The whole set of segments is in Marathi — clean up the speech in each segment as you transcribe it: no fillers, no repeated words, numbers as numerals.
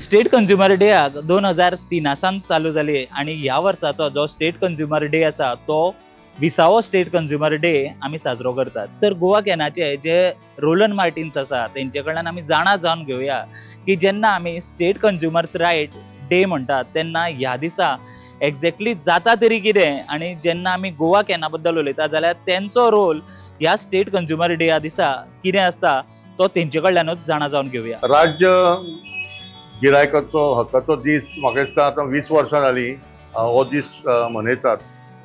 स्टेट कंज्युमर डेयाक 2003 चालू जाली आणि ह्या वर्साचो जो स्टेट कंज्युमर डे आसा तो 20वो स्टेट कंज्युमर डे आम्ही साजरो करतात। तर गोवा कॅनाचे जे रोलन मार्टिन्स आसा तेंचे कडल्यान आम्ही जाणा जावन घेवया की जेन्ना आम्ही स्टेट कंज्युमर्स राईट डे म्हणतात तेन्ना ह्या दिसा एक्झॅक्टली जाता तरी कितें आणि जेन्ना आम्ही गोवा कॅना बद्दल उलयता जाल्यार तेंचो रोल ह्या स्टेट कंज्युमर डेया दिसा कितें आसता तो तेंचे कडल्यानूच जाणा जावन घेवया। राज्य गिरायकाचो हक्काचो दीस म्हाका दिसता आतां 20 वर्सां जालीं हो दीस मनयतात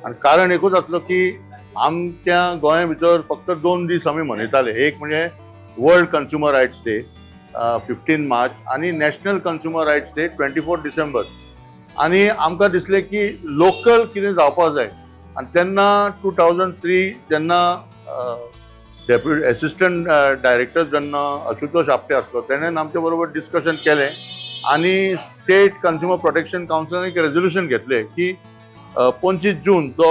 आनी कारण एकूच आसलो की आमच्या गोंया भितर फक्त 2 दीस आमी मनयताले। एक म्हणजे world consumer rights day 15 March आणि national consumer rights day 24 December. आणि आमकां दिसलें की लोकल कितें जावपाक जाय आनी तेन्ना 2003 जेन्ना डेप्युटी असिस्टंट डायरेक्टर जेन्ना आशुतोष आपटे आसलो तेणेन आमचे बरोबर डिस्कशन केलें आणि स्टेट कंज्युमर प्रोटेक्शन कावन्सिलान एक रेजोल्युशन घेतले की 25 जून जो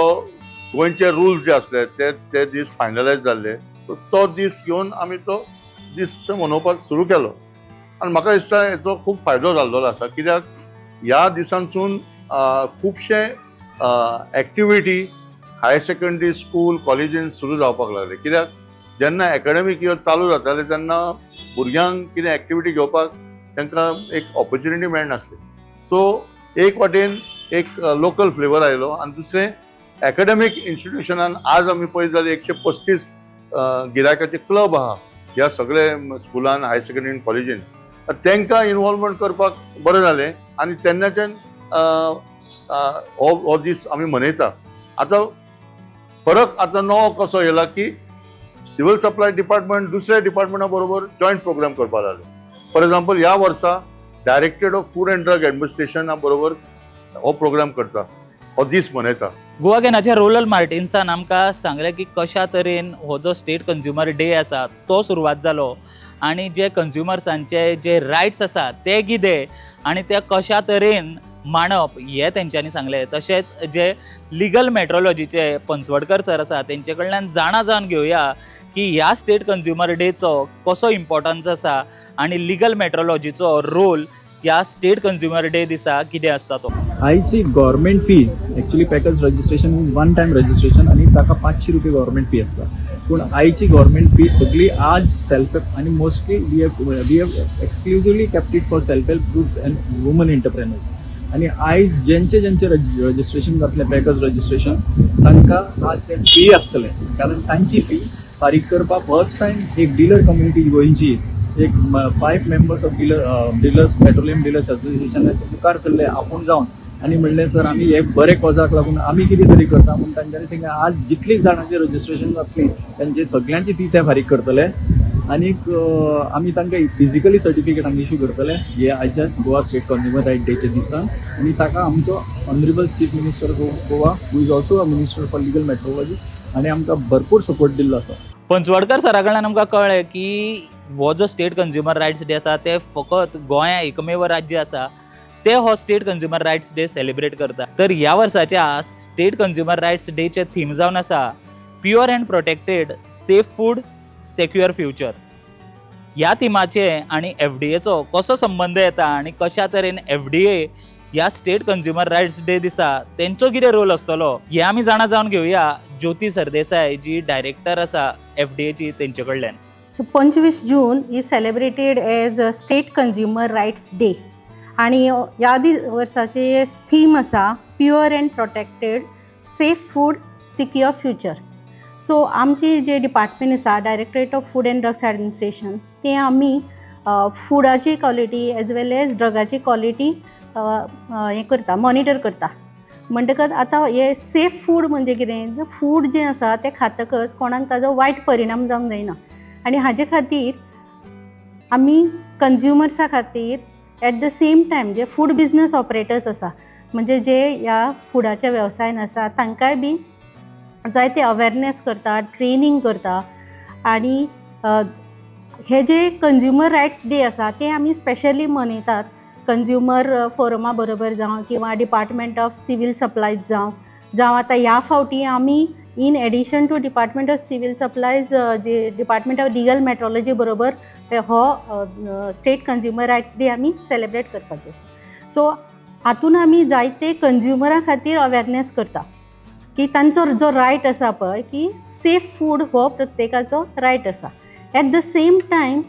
गोंयचे रूल्स जे आसले ते दीस फायनलायज जाल्ले तो दीस घेवन आमी तो दीस मनोवपाक सुरू केलो। आनी म्हाका दिसता हेचो खूब फायदो जाल्लो आसा कित्याक ह्या दिसांसून खुबशे एक्टिविटी हायर सेकंडरी स्कूल कॉलेजीन सुरू जावपाक लागले। कित्याक जेन्ना एकाडेमीक इयर चालू जाताले तेन्ना भुरग्यांक कितें एक्टिविटी घेवपाक तांकां एक ऑपॉर्च्युनिटी मेळनासली। सो एक वाटेन एक लोकल फ्लेवर आयलो आनी दुसरें एकाडेमीक इन्स्टिट्यूशनान आज आमी पळयत जाल्यार 135 गिरायकाचे क्लब आहा ह्या सगळे स्कुलान हायर सेकंडरी कॉलेजीन तांकां इनवॉल्वमेंट करपाक बरें जालें आनी तेन्नाच्यान हो दीस आमी मनयता। आतां फरक आतां नवो कसो येयला की सिव्हिल सप्लाय डिपार्टमेंट दुसऱ्या डिपार्टमेंटा बरोबर जॉयंट प्रोग्राम करपाक लागले। फॉर एग्जाम्पल ह्या वर्सा directorate of food and drug एडमिनिस्ट्रेशना बरोबर हो प्रोग्राम करता हो दीस मनयता। गोवा कॅनाच्या रोलन मार्टिन्सान आमकां सांगलें की कशा तरेन हो जो स्टेट कंज्युमर डे आसा तो सुरवात जालो आणि जे कंज्युमर्सांचे जे रायट्स आसा ते कितें आणि ते कशा तरेन मांडप हे तेंच्यांनी सांगले। तशेंच जे लिगल मेट्रोलॉजीचे पंचवडकर सर आसा तेंचे कडल्यान जाणा जावन घेवया की ह्या स्टेट कंज्युमर डेचो कसो इम्पॉर्टन्स आसा आणि लिगल मेट्रोलॉजीचो रोल ह्या स्टेट कंज्युमर डे दिसा कितें आसता तो। आयची government fee actually package registration is one time registration आणि ताका 500 रुपये गव्हर्मेंट फी आसता। पूण आयची गव्हर्मेंट फी सगळी आज सेल्फ हेल्प आणि mostly we have exclusively kept it for self help groups and woman entrepreneurs. आणि आयज ज्यांचे रजिस्ट्रेशन जातले पॅकेज रजिस्ट्रेशन तांकां आज ते फी आसतले कारण तांची फी फारीक करपाक फर्स्ट टायम एक डीलर कम्युनिटी गोंयची एक 5 members of dealers petroleum dealers असोसिएशनाचे मुखार सरले आपूण जावन आणि म्हणलें सर आमी हे बरे कॉजाक लागून आमी कितें तरी करता म्हणून तांच्यांनी सांगलें आज जितली जाणांची रजिस्ट्रेशन जातली त्यांची सगळ्यांची फी ते फारीक करतले आनीक आमी तांकां फिजिकली सर्टिफिकेट हांगा इश्यू करतले हे आयच्या गोवा स्टेट कंज्युमर रायट डेच्या दिसान। आनी ताका आमचो honourable chief minister Goa who is also a minister for legal metrology आणि आमकां भरपूर सपोर्ट दिल्लो आसा। पंचवडकर सरा कडल्यान आमकां कळ्ळें की हो जो स्टेट कंज्युमर रायट्स डे आसा ते फकत गोंया एकमेव राज्य आसा ते हो state consumer rights day celebrate करता। तर ह्या वर्साच्या स्टेट कंज्युमर रायट्स डेचे थीम जावन आसा pure and protected safe food secure future. ह्या थिमाचे आणि एफडीएचो कसो संबंध येता आणि कशा तरेन एफडीए ह्या स्टेट कंज्युमर रायट्स डे दिसा तेंचो कितें रोल आसतलो हे आमी जाणा जावन घेवया ज्योती सरदेसाय जी डायरेक्टर आसा एफडीएची तेंचे कडल्यान। So 25 June is celebrated as a state consumer rights day आणि ह्या वर्साचे थीम आसा pure and protected safe food secure future. So आमची जे डिपार्टमेंट आसा directorate of food end drugs administration ते आमी फुडाची क्वॉलिटी एज वेल एज ड्रगाची क्वॉलिटी हे करता मॉनिटर करता। म्हणटकच आतां हे सेफ फूड म्हणजे कितें फूड जें आसा तें खातकच कोणाक ताजो वायट परिणाम जावंक जायना आणि हाजे खातीर आमी कंज्युमर्सा खातीर एट द सेम टायम जे फूड बिजनस ऑपरेटर्स आसा म्हणजे जे ह्या फुडाच्या वेवसायान आसा तांकांय बी जायते अवेरनेस करता ट्रेनिंग करता आणि हे जे कंज्युमर रायट्स डे आसा ते आमी स्पेशली मनयतात कंज्युमर फोरमा बरोबर जावं किंवा डिपार्टमेंट ऑफ सिव्हिल सप्लायज जावं आतां ह्या फावटी आमी in addition to department of civil supplies जे डिपार्टमेंट ऑफ लिगल मेट्रोलॉजी बरोबर हो स्टेट कंज्युमर रायट्स डे आमी सेलिब्रेट करपाचे आसा. सो हातून आमी जायते कंज्युमरा खातीर अवेरनेस करता की तांचो जो रायट आसा पळय की सेफ फूड हो प्रत्येकाचो रायट आसा. At the same time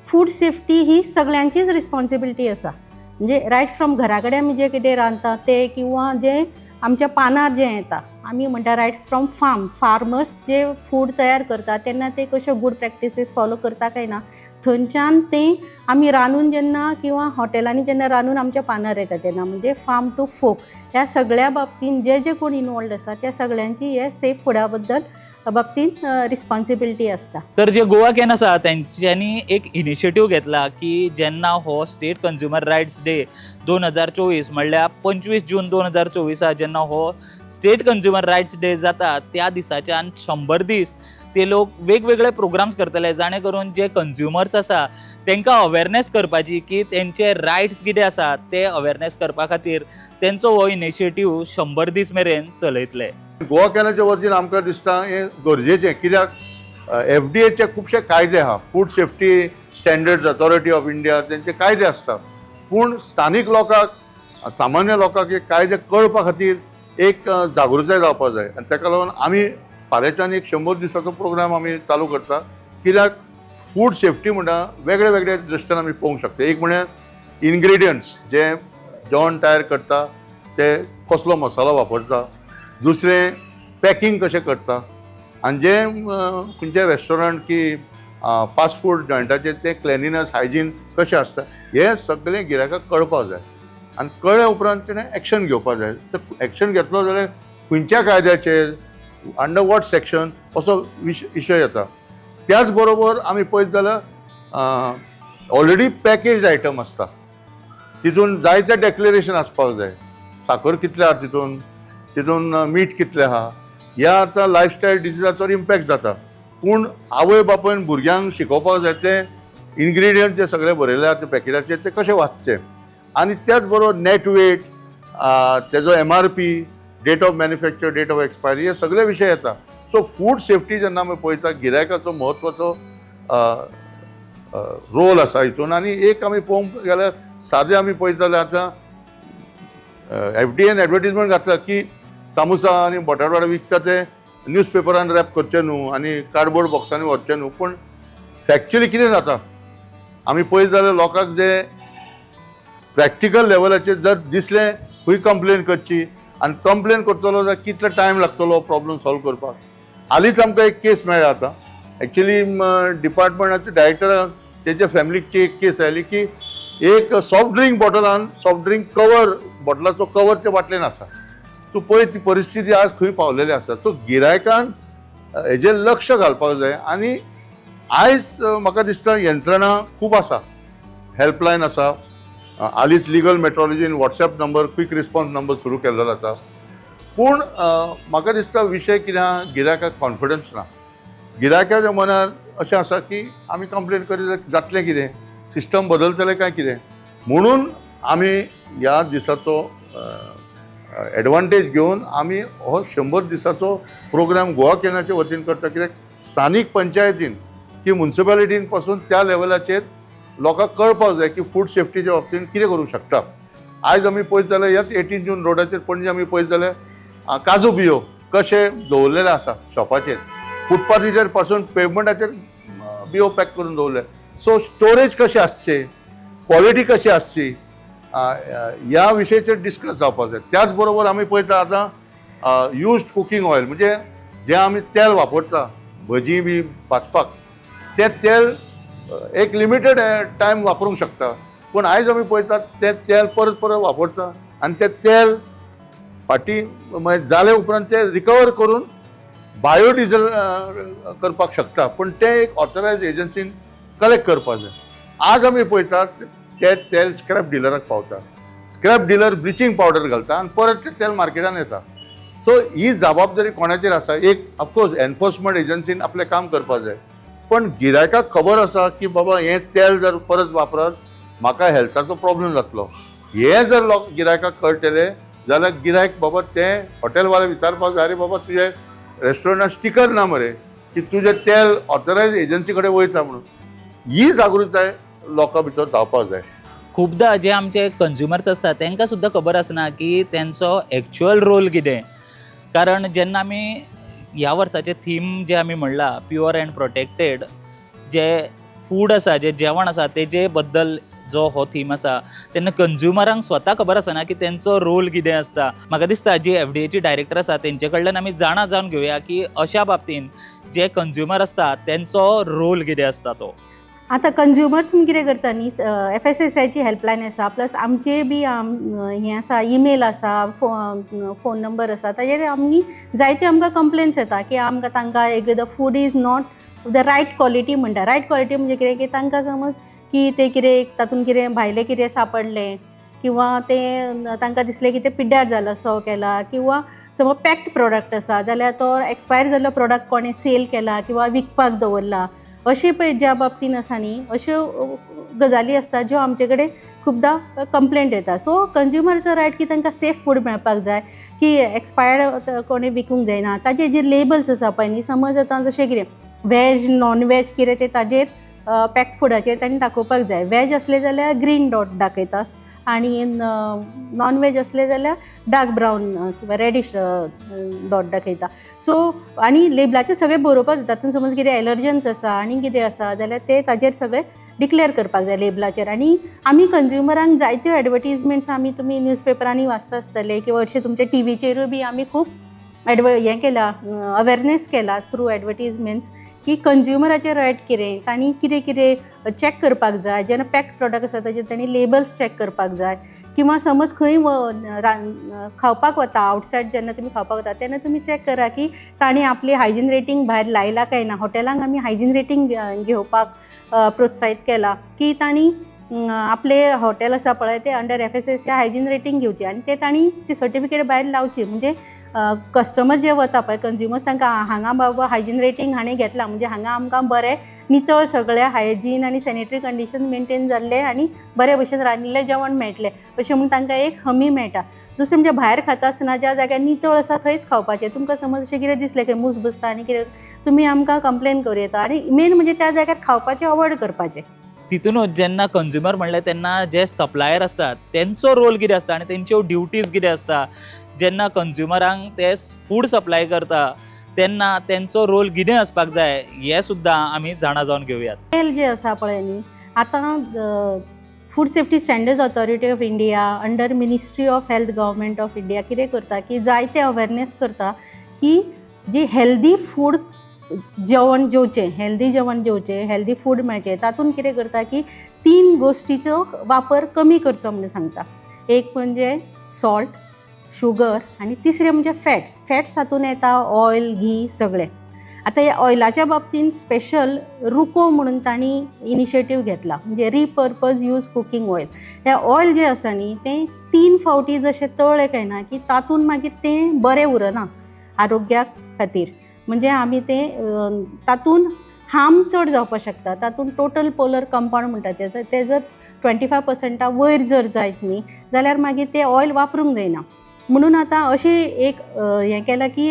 food safety ही सगळ्यांचीच रिस्पॉन्सिबिलिटी आसा. म्हणजे रायट फ्रॉम घरा कडेन आमी जे कितें रांदता ते किंवा जे आमच्या पानार जें येता आमी म्हणटा रायट फ्रॉम फार्मर्स जे फूड तयार करता तेन्ना ते कश्यो गूड प्रॅक्टिसीस फॉलो करता काय ना थंयच्यान तें आमी रांदून जेन्ना किंवा हॉटेलांनी जेन्ना रांदून आमच्या पानार येता तेन्ना म्हणजे फार्म टू फोक ह्या सगळ्या बाबतींत जे जे कोण इनवॉल्ड आसा त्या सगळ्यांची हे सेफ फुडा बद्दल बाबतींत रिस्पॉन्सिबिलिटी असता. तर जे गोवा कॅन आसा तेंच्यांनी एक इनिशिएटीव घेतला की जेन्ना हो स्टेट कंज्युमर रायट्स डे 2024 म्हणल्यार 25 जून 2024 जेन्ना हो स्टेट कंज्युमर रायट्स डे जाता त्या दिसाच्यान 100 दीस ते लोक वेगवेगळे प्रोग्राम्स करतले जाणे करून जे कंज्युमर्स आसा तांकां अवेरनेस करपाची की तेंचे रायट्स कितें आसा ते अवेरनेस करपा खातीर तेंचो हो इनिशिएटीव 100 दीस मेरेन चलयतले. गोवा कॅनाच्या वतीन आमकां दिसता हें गरजेचें कित्याक FDA खुबशे कायदे आहा. Food safety standards authority of India तेंचे कायदे आसता पूण स्थानीक लोकांक सामान्य लोकांक हे कायदे कळपा खातीर एक जागृताय जावपाक जाय आनी ताका लागून आमी फाल्यांच्यान एक 100 दिसाचो प्रोग्राम आमी चालू करता. कित्याक फूड सेफ्टी म्हणटा वेगळे वेगळे दृश्टीन आमी पळोवंक शकता. एक म्हळ्यार इनग्रेडियंट्स जे जेवण तयार करता ते कसलो मसालो वापरता, दुसरें पॅकींग कशें करता आनी जे खंयचे रेस्टॉरंट की फास्ट फूड जॉयंटाचे ते क्लेनिनस हायजीन कशें आसता हे सगळें गिरायकाक कळपाक जाय आनी कळ्ळे उपरांत तेणें एक्शन घेवपाक जाय. एक्शन घेतलो जाल्यार खंयच्या कायद्याचेर अंडर वॉट सेक्शन असो विशय येता. त्याच बरोबर आमी पळयत जाल्यार ऑलरेडी पॅकेज आयटम आसता तितून जायते डेक्लेरेशन आसपाक जाय. साखर कितले आहा तितून मीठ कितलें आहा ह्या आतां लायफस्टायल डिजिजाचो इम्पॅक्ट जाता. पूण आवय बापायन भुरग्यांक शिकोवपाक जाय ते इनग्रेडियंट जे सगळे बरयले आहा ते पॅकेटाचेर ते कशें वाचचे आनी त्याच बरोबर नेट वेट तेजो MRP date of manufacture date of expiry हे सगळे विशय येता. सो फूड सेफ्टी जेन्ना आमी पळयता गिरायकाचो म्हत्वाचो रोल आसा हितून. आनी एक आमी पळोवंक गेल्यार सादें आमी पळयत जाल्यार आतां FDAन एडवर्टिजमेंट घातला की सामोसा आनी बटाटवडा विकता ते न्यूज पेपरान रॅप करचे न्हू आनी कार्डबोर्ड बॉक्सांनी व्हरचे न्हू. पूण फॅक्च्युअली कितें जाता आमी पळयत जाल्यार लोकांक जे प्रॅक्टिकल लेवलाचेर जर दिसलें खंय कंप्लेन करची आनी कंप्लेन करतलो जाल्यार कितलो टायम लागतलो प्रॉब्लम सॉल्व करपाक. हालींच आमकां एक केस मेळ्ळा आतां एक्चुली डिपार्टमेंटाचे डायरेक्टर तेजे फॅमिलीची एक केस आयली की एक सॉफ्ट ड्रिंक बॉटलान सॉफ्ट ड्रिंक कवर बॉटलाचो कवर ते बाटलेन आसा. सो पळय ती परिस्थिती आज खंय पावलेली आसा. सो गिरायकान हेजेर लक्ष घालपाक जाय आनी आयज म्हाका दिसता यंत्रणा खूब आसा. हेल्पलायन आसा, हालींच लिगल मेट्रोलॉजीन WhatsApp number quick response number सुरू केल्लो आसा. पूण म्हाका दिसता विशय कितें आहा गिरायकाक कॉन्फिडन्स ना. गिरायकाच्या मनार अशें आसा की आमी कंप्लेन करीत जातलें कितें सिस्टम बदलतलें काय कितें म्हणून आमी ह्या दिसाचो एडवांटेज घेवन आमी हो 100 दिसाचो प्रोग्राम गोवा कॅनाच्या वतीन करता. कित्याक स्थानीक पंचायतीन की म्युन्सिपालिटीन पासून त्या लेवलाचेर लोकांक कळपाक जाय की फूड सेफ्टीच्या बाबतींत कितें करूंक शकता. आयज आमी पळयत जाल्यार ह्याच 18 जून रोडाचेर पणजे आमी पळयत जाल्यार काजू बियो कशे दवरलेले आसा शॉपाचेर, फुटपाथीचेर पासून पेवमेंटाचेर बियो पॅक करून दवरले. सो स्टोरेज कशें आसचें, क्वॉलिटी कशी आसची ह्या विशयाचेर डिस्कस जावपाक जाय. त्याच बरोबर आमी पळयता आतां युज्ड कुकींग ऑयल म्हणजे जें आमी तेल वापरता भजी बी भाजपाक तें तेल एक लिमिटेड टायम वापरूंक शकता. पूण आयज आमी पळयतात तें तेल परत परत वापरता आनी तें तेल फाटी जाले उपरांत तें रिकवर करून बायोडिझल करपाक शकता. पूण तें एक ऑथरायज एजन्सीन कलेक्ट करपाक जाय. आज आमी पळयतात तें तेल स्क्रॅप डिलराक पावता. स्क्रॅप डिलर ब्लिचींग पावडर घालता आनी परत तें तेल मार्केटान येता. सो ही जबाबदारी कोणाचेर आसा. एक ऑफकोर्स एनफोर्समेंट एजन्सीन आपलें काम करपाक जाय. पण गिरायकाक खबर आसा की बाबा हें तेल जर परत वापरत म्हाका हेल्थाचो प्रॉब्लेम जातलो. हे जर गिरायकाक कळटलें जाल्यार गिरायक बाबा तें हॉटेलवाले विचारपाक जाय अरे बाबा तुजें रेस्टॉरंटात स्टिकर ना मरे की तुझे तेल ऑथरायज एजन्सी कडेन वयता म्हणून. ही जागृताय लोकां भितर जावपाक जाय. खूबदां जे आमचे कंज्युमर्स असतात तांकां सुद्दां खबर आसना की त्यांचो एक्चुअल रोल कितें. कारण जेन्ना आमी ह्या वर्साचे थीम जे आमी म्हणला प्युअर अँड प्रोटेक्टेड, जे फूड आसा, जे जेवण आसा तेजे बद्दल जो हो थीम आसा, तेन्ना कंज्युमरांक स्वता खबर आसना की तेंचो रोल कितें आसता. म्हाका दिसता जी FDAची डायरेक्टर आसा तेंचे कडल्यान आमी जावन घेवया की अशा बाबतीन जे कंज्युमर आसता तेंचो रोल कितें आसता तो. आतां कंज्युमर्स कितें करता न्ही, FSSAची हेल्पलायन आसा, प्लस आमचे बी हें आसा, ईमेल आसा, फोन नंबर आसा, ताजेर आमी जायत्यो आमकां कंप्लेन्स येता की आमकां तांकां the food is not the right quality म्हणटा. रायट क्वॉलिटी म्हणजे कितें की तांकां समज की ते कितें तातूंत कितें भायलें कितें सापडलें किंवा तें तांकां दिसलें की तें पिड्ड्यार जालां, सो केला, किंवा समज पॅक्ड प्रोडक्ट आसा जाल्यार तो एक्सपायर जाल्लो प्रोडक्ट कोणें सेल केला किंवा विकपाक दवरला, अशें पळय ज्या बाबतीन आसा न्ही, अश्यो गजाली आसता ज्यो आमचे कडेन खुबदां कंप्लेंट येता. सो कंज्युमरचो रायट की तांकां सेफ फूड मेळपाक जाय, की एक्सपायर्ड कोणें विकूंक जायना. ताजे जे लेबल्स आसा पळय न्ही, समज आतां जशें कितें वॅज नॉन वॅज कितें तें ताजेर पॅक्ड फुडाचेर तांणी दाखोवपाक जाय. वॅज असलें जाल्यार ग्रीन डॉट दाखयता आनी नॉन वॅज असलें जाल्यार डार्क ब्रावन किंवा रेडिश डॉट दाखयता. सो आनी लेबलाचेर सगळें बरोवपाक जाता. तातूंत समज कितें एलर्जन्स आसा आनी कितें आसा जाल्यार ते ताजेर सगळें डिक्लेअर करपाक जाय लेबलाचेर. आनी आमी कंज्युमरांक जायत्यो एडवर्टिजमेंट्स आमी तुमी न्यूजपेपरांनी वाचता आसतले किंवा अशें तुमच्या टीव्हीचेरूय बी आमी खूब हें केला, अवेरनेस केला थ्रू एडवर्टिजमेंट्स की कंज्युमराचें रायट कितें, तांणी कितें कितें चॅक करपाक जाय. जेन्ना पॅक्ड प्रोडक्ट आसा ताजेर तांणी लेबल्स चॅक करपाक जाय. किंवा समज खंय खावपाक वता, आवटसायड जेन्ना तुमी खावपाक वता तेन्ना तुमी चॅक करा की तांणी आपली हायजीन रेटींग भायर लायला काय ना. हॉटेलांक आमी हायजीन रेटींग घेवपाक प्रोत्साहीत केला की तांणी आपले हॉटेल आसा पळय ते अंडर FSSAI हायजीन रेटींग घेवची आनी ते तांणी ती सर्टिफिकेट भायर लावची. म्हणजे कस्टमर जे वता पळय कंज्युमर्स तांकां हांगा बाबा हायजीन रेटींग हाणें घेतला म्हणजे हांगा आमकां बरें नितळ सगळें हायजीन आनी सॅनिटरी कंडिशन मेंटेन जाल्लें आनी बरे भशेन रांदिल्लें जेवण मेळटलें अशें म्हूण तांकां एक हमी मेळटा. दुसरें म्हणजे भायर खाता आसतना ज्या जाग्यार नितळ आसा थंयच खावपाचें. तुमकां समज अशें कितें दिसलें की मूस बसता आनी कितें तुमी आमकां कंप्लेन करूं येता. आनी मेन म्हणजे त्या जाग्यार खावपाचें अवॉयड करपाचें. तितूनच जेन्ना कंज्युमर म्हणलें तेन्ना जे सप्लायर आसतात तेंचो रोल कितें आसता आनी तेंच्यो ड्युटीज कितें आसता. जेन्ना कंज्युमरांक ते फूड सप्लाय करता तेन्ना तेंचो रोल कितें आसपाक जाय हें सुद्दां आमी जावन घेवयात. तेल जे आसा पळय न्ही, आतां food safety standards authority of India under ministry of health government of India कितें करता की जायते अवेरनेस करता की जी हेल्दी फूड जेवण जेवचें, हेल्दी जेवण जेवचें, हेल्दी फूड मेळचें, तातूंत कितें करता की 3 गोश्टीचो वापर कमी करचो म्हणून सांगता. एक म्हणजे सॉल्ट, शुगर आनी तिसरें म्हणजे फॅट्स हातूंत येता, ऑयल, घी सगळें. आतां ह्या ऑयलाच्या बाबतींत स्पेशल रुको म्हणून तांणी इनिशिएटीव घेतला, म्हणजे रिपर्पज यूज कुकींग ऑयल. हें ऑयल जें आसा न्ही तें 3 फावटी जशें तळ्ळें काय ना की तातूंत मागीर तें बरें उरना आरोग्या खातीर. म्हणजे आमी तें तातूंत हार्म चड जावपाक शकता. तातूंत टोटल पोलर कंपाउंड म्हणटा ते जर 25% वयर जर जायत न्ही जाल्यार मागीर तें ऑयल वापरूंक जायना. म्हणून आतां अशें एक हें केलां की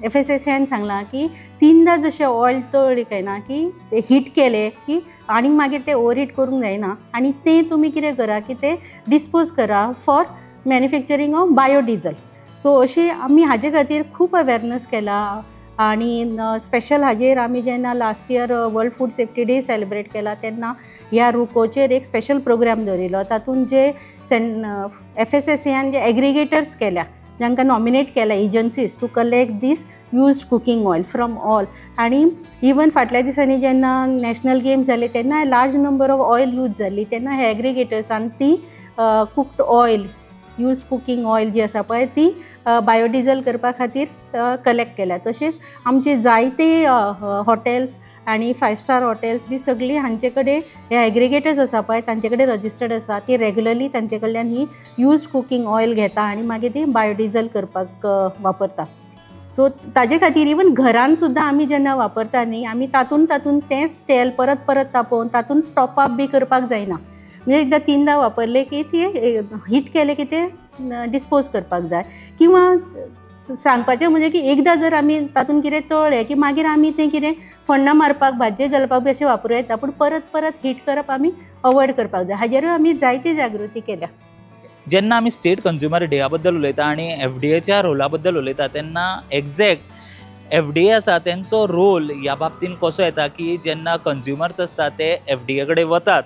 FSSAIन सांगलां की 3दां जशें ऑयल तळ्ळी काय ना की ते हीट केलें की आनी मागीर तें ओवर हीट करूंक जायना आनी तें तुमी कितें करा की तें डिस्पोज करा फॉर मॅन्युफॅक्चरींग ऑफ बायोडिझल. सो अशी आमी हाजे खातीर खूब अवेरनेस केला. आनी स्पेशल हाजेर आमी जेन्ना last year world food safety day celebrate केला तेन्ना ह्या रुकोचेर एक स्पेशल प्रोग्राम दवरिल्लो. तातूंत जे FSSAIन जे एग्रिगेटर्स केल्या, जांकां नॉमिनेट केल्या agencies to collect these used cooking oil from all. आनी इवन फाटल्या दिसांनी जेन्ना नॅशनल गेम्स जाले तेन्ना large number of oil use जाल्ली तेन्ना हे एग्रिगेटर्सान ती cooked oil, used cooking oil जी आसा पळय ती बायोडिझल करपा खातीर कलेक्ट केल्या. तशेंच आमचे जायते हॉटेल्स आनी 5 स्टार हॉटेल्स बी सगळीं हांचे कडेन हे एग्रिगेटर्स आसा पळय तांचे कडेन रजिस्टर्ड आसा. ती रेग्युलरली तांचे कडल्यान ही यूज्ड कुकींग ऑयल घेता आनी मागीर ती बायोडिझल करपाक वापरता. सो ताजे खातीर इवन घरान सुद्दां आमी जेन्ना वापरता न्ही आमी तातूंत तेंच तेल परत परत तापोवन तातूंत टॉप अप बी करपाक जायना. म्हणजे एकदां 3दां वापरलें की ती हीट केलें की तें डिस्पोज करपाक जाय किंवा सांगपाचें म्हणजे की एकदां जर आमी तातूंत कितें तळ्ळें की मागीर आमी तें कितें फण्णां मारपाक भाजये घालपाक बी अशें वापरूं येता, पूण परत परत हीट करप आमी अवॉयड करपाक जाय. हाजेरूय आमी जायती जागृती केल्या. जेन्ना आमी स्टेट कंज्युमर डेया बद्दल उलयता आनी FDA रोला बद्दल उलयता तेन्ना एक्झॅक्ट FDA आसा तेंचो रोल ह्या बाबतीन कसो येता की जेन्ना कंज्युमर्स आसता ते FDA कडेन वतात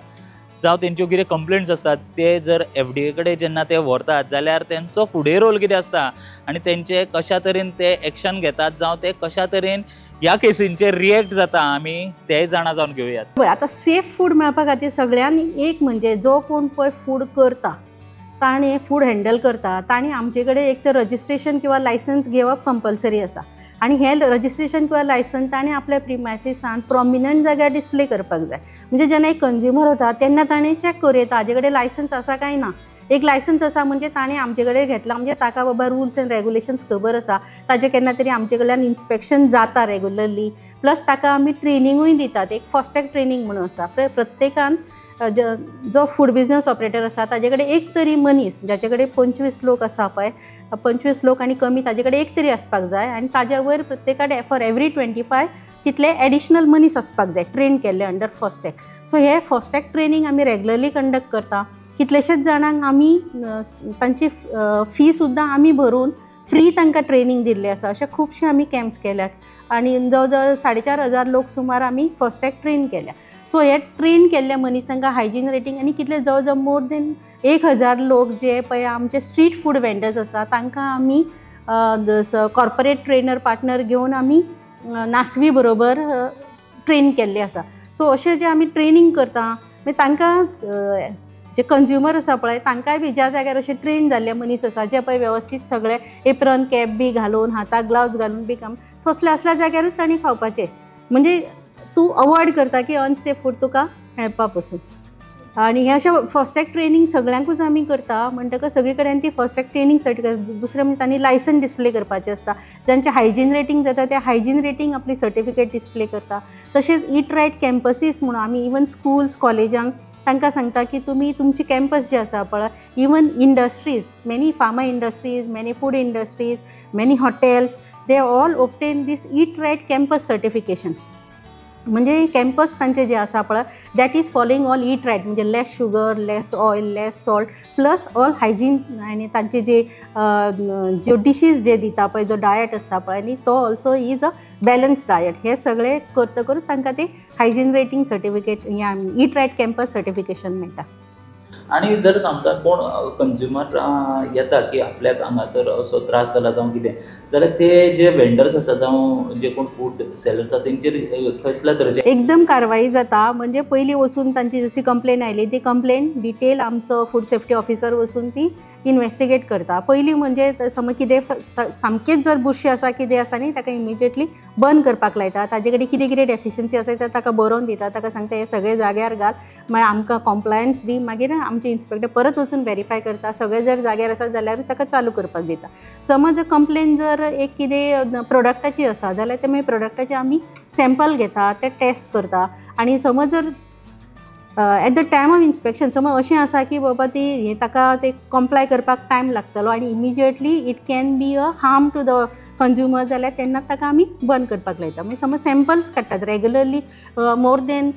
जावं तेंच्यो कितें कंप्लेंट्स असतात ते जर FDA कडेन जेन्ना ते व्हरतात जाल्यार तेंचो फुडें रोल कितें आसता आनी तेंचे कशा तरेन ते एक्शन घेतात जावं ते कशा तरेन ह्या केसींचेर रिएक्ट जाता आमी तेय जाणा जावन घेवयात. आतां सेफ फूड मेळपा खातीर सगळ्यान एक म्हणजे जो कोण पळय फूड करता ताणें फूड हँडल करता ताणें आमचे कडेन एक तर रजिस्ट्रेशन किंवा लायसन्स घेवप कंपल्सरी आसा आणि हे रजिस्ट्रेशन किंवा लायसन्स ताणें आपल्या प्रिमायसिसान प्रॉमिनंट जाग्यार डिस्प्ले करपाक जाय. म्हणजे जेन्ना एक कंज्युमर वता तेन्ना ताणें चॅक करूं येता हाजे कडेन लायसन्स आसा काय ना. एक लायसन्स आसा म्हणजे ताणें आमचे कडेन घेतला म्हणजे ताका बाबा रुल्स एंड रेगुलेशन्स खबर आसा, ताजें केन्ना तरी आमचे कडल्यान इन्स्पेक्शन जाता रेगुलरली, प्लस ताका आमी ट्रेनिंगूय दितात. एक फास्टॅग ट्रेनिंग म्हणून आसा. प्रत्येकान जो फूड बिजनस ऑपरेटर आसा ताजे कडेन एक तरी मनीस जाचे कडेन 25 लोक आसा पळय, 25 लोक आनी कमी ताजे कडेन एक तरी आसपाक जाय आनी ताज्या वयर प्रत्येकाडे फॉर एवरी 25 तितले एडिशनल मनीस आसपाक जाय ट्रेन केल्ले अंडर फास्टॅग. सो हे फास्टॅग ट्रेनिंग आमी रेगुलरली कंडक्ट करता. कितलेशेच जाणांक आमी तांची फी सुद्दां आमी भरून फ्री तांकां ट्रेनिंग दिल्लें आसा. अशे खुबशे आमी कॅम्प्स केल्यात आनी जवळ जवळ 4,500 लोक सुमार आमी फास्टॅग ट्रेन केल्या. सो हे ट्रेन केल्ले मनीस तांकां हायजीन रेटींग आनी कितले जवळ जवळ मोर देन 1,000 लोक जे पळय आमचे स्ट्रीट फूड वेंडर्स आसा तांकां आमी कॉर्पोरेट ट्रेनर पार्टनर घेवन आमी नासवी बरोबर ट्रेन केल्ले आसा. सो अशें जे आमी ट्रेनिंग करता मागीर तांकां जे कंज्युमर आसा पळय तांकांय बी ज्या जाग्यार अशे ट्रेन जाल्ले मनीस आसा जे पळय वेवस्थीत सगळे एप्रन कॅप बी घालून हाताक ग्लावज घालून बी काम तसले असल्या जाग्यारूच तांणी खावपाचें. म्हणजे तूं अवॉयड करता की अनसेफ फूड तुका मेळपा पसून. आनी हे अशें फास्टॅग ट्रेनिंग सगळ्यांकूच आमी करता म्हणटकच सगळे कडेन ती फास्टॅग ट्रेनिंग सर्टिफिकेट दुसरें म्हणजे तांणी लायसन डिस्प्ले करपाचें आसता. जांचे हायजीन रेटींग जाता ते हायजीन रेटींग आपली सर्टिफिकेट डिस्प्ले करता. तशेंच ईट रायट कॅम्पसीस म्हणून आमी इवन स्कूल्स कॉलेजांक तांकां सांगता की तुमी तुमची कॅम्पस जे आसा पळय even industries many pharma industries many food industries many hotels they all obtain this eat right campus certification. म्हणजे कॅम्पस तांचे जे आसा पळय that is following all eat right म्हणजे less sugar less oil less salt plus all hygiene आनी तांचे जे ज्यो डिशीज जे दिता पळय जो डायट आसता पळय न्ही तो also is a balance diet. हे सगळे करतकूच तांकां ते हायजीन रेटींग सर्टिफिकेट या ईट रायट कॅम्पस सर्टिफिकेशन मेळटा. आणि जर समजा कोण कंज्युमर येता की आपल्याक हांगासर असो त्रास जाला जावं कितें जाल्यार ते जे वेंडर्स आसा जावं जे कोण फूड सेलर्स आसा तेंचेर कसल्या तरेचे एकदम कारवाई जाता. म्हणजे पयलीं वचून तांची जशी कंप्लेन आयली ती कंप्लेन डिटेल आमचो फूड सेफ्टी ऑफिसर वचून ती इन्वेस्टिगेट करता. पयलीं म्हणजे समज कितें सामकेंच जर बुरशी आसा कितें आसा न्ही ताका इमिजिएटली बंद करपाक लायता. ताजे कडेन कितें कितें डेफिशियन्सी आसा ते ताका बरोवन दिता. ताका सांगता हे सगळे जाग्यार घाल मागीर आमकां कॉम्प्लायन्स दी. मागीर आमचे इन्स्पेक्टर परत वचून व्हेरीफाय करता. सगळे जर जाग्यार आसा जाल्यार ताका चालू करपाक दिता. समज कंप्लेन जर एक कितें प्रोडक्टाची आसा जाल्यार ते मागीर प्रोडक्टाचे आमी सॅम्पल घेता ते टेस्ट करता. आनी समज जर at the time of inspection समज अशें आसा की बाबा ती ताका ते कॉम्प्लाय करपाक टायम लागतलो आनी immediately it can be a harm to the consumer जाल्यार तेन्ना ताका आमी बंद करपाक लायता. मागीर समज सॅम्पल्स काडटात रेगुलरली मोर देन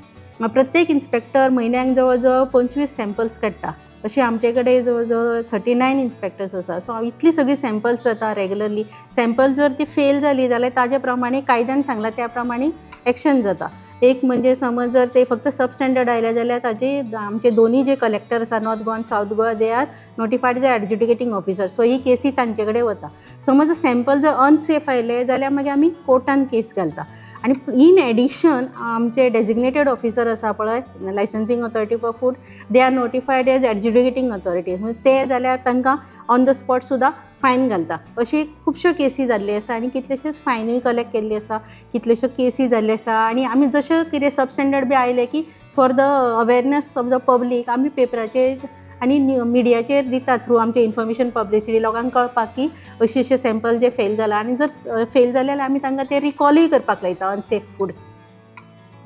प्रत्येक इन्स्पेक्टर म्हयन्याक जवळ जवळ 25 सॅम्पल्स काडटा. अशी आमचे कडेन जवळ जवळ 39 इन्स्पेक्टर्स आसा. सो इतली सगळी सॅम्पल्स जाता रेगुलरली. सॅम्पल जर ती फेल जाली जाल्यार ताजे प्रमाणे कायद्यान सांगला त्या प्रमाणे एक्शन जाता. एक म्हणजे समज जर ते फक्त सबस्टँडर्ड आयले जाल्यार ताजे आमचे दोन्ही जे कलेक्टर आसा नॉर्थ गोवा आनी south Goa they are notified as adjudicating officer. So ही केसी तांचे कडेन वता. समज सॅम्पल जर अनसेफ आयले जाल्यार मागीर आमी कोर्टान केस घालता. आणि इन एडिशन आमचे डेजिग्नेटेड ऑफिसर आसा पळय licensing authority for food they are notified as adjudicating authority. म्हणजे ते जाल्यार तांकां ऑन द स्पॉट सुद्दां फायन घालता. अशी खुबश्यो केसी जाल्ली आसा आनी कितलेशेच फायनूय कलेक्ट केल्ली आसा. कितल्योश्यो केसी जाल्ली आसा आनी आमी जशें कितें सबस्टँडर्ड बी आयले की for the awareness of the public आमी पेपराचेर आनी मिडियाचेर दिता थ्रू आमचे इन्फॉर्मेशन पब्लिसिटी लोकांक कळपाक की अशे अशे सॅम्पल जे फेल जाला आनी जर फेल जाले जाल्यार आमी तांकां ते रिकॉलूय करपाक लायता अनसेफ फूड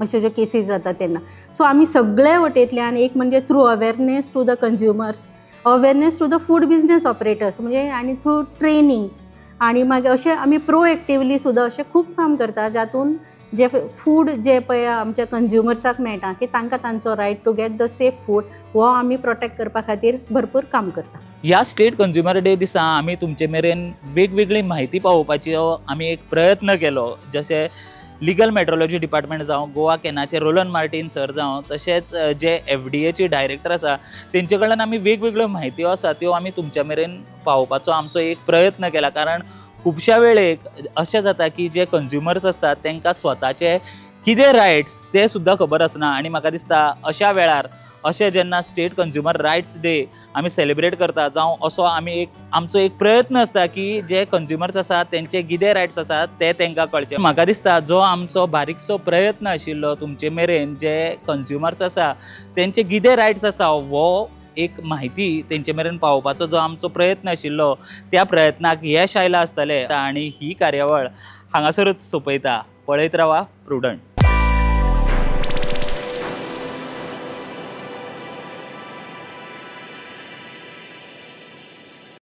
अश्यो ज्यो केसीस जाता तेन्ना. सो आमी सगळे वटेंतल्यान एक म्हणजे through awareness to the consumers awareness to the food business operators म्हणजे आनी थ्रू ट्रेनिंग आणि मागीर अशें आमी प्रोएक्टिवली सुद्दां अशें खूब काम करता जातून जे फूड जे पळय आमच्या कंज्युमर्साक मेळटा की तांकां तांचो right to get the safe food हो आमी प्रोटेक्ट करपा खातीर भरपूर काम करता. ह्या स्टेट कंज्युमर डे दिसा आमी तुमचे मेरेन वेगवेगळी म्हायती पावोवपाचो आमी एक प्रयत्न केलो. जशें लिगल मेट्रोलॉजी डिपार्टमेंट जावं, गोवा कॅनाचे रोलन मार्टीन सर जावं, तशेंच जे FDA डायरेक्टर आसा तेंचे कडल्यान आमी वेगवेगळ्यो म्हायत्यो आसा त्यो आमी तुमच्या मेरेन पावोवपाचो आमचो एक प्रयत्न केला. कारण खुबश्या वेळेक अशें जाता की जे कंज्युमर्स असतात तांकां स्वताचे कितें रायट्स ते सुद्दां खबर आसना आनी म्हाका दिसता अशा वेळार अशें जेन्ना स्टेट कंज्युमर रायट्स डे आमी सेलिब्रेट करता जावं असो आमी आमचो एक प्रयत्न आसता की जे कंज्युमर्स आसात तेंचे कितें रायट्स आसात ते तांकां कळचे. म्हाका दिसता जो आमचो बारीकसो प्रयत्न आशिल्लो तुमचे मेरेन जे कंज्युमर्स आसा तेंचे कितें रायट्स आसा हो एक म्हायती तेंचे मेरेन पावोवपाचो जो आमचो प्रयत्न आशिल्लो त्या प्रयत्नाक यश आयलां आसतलें. आनी ही कार्यावळ हांगासरूच सोंपयता. पळयत रावा प्रुडंट.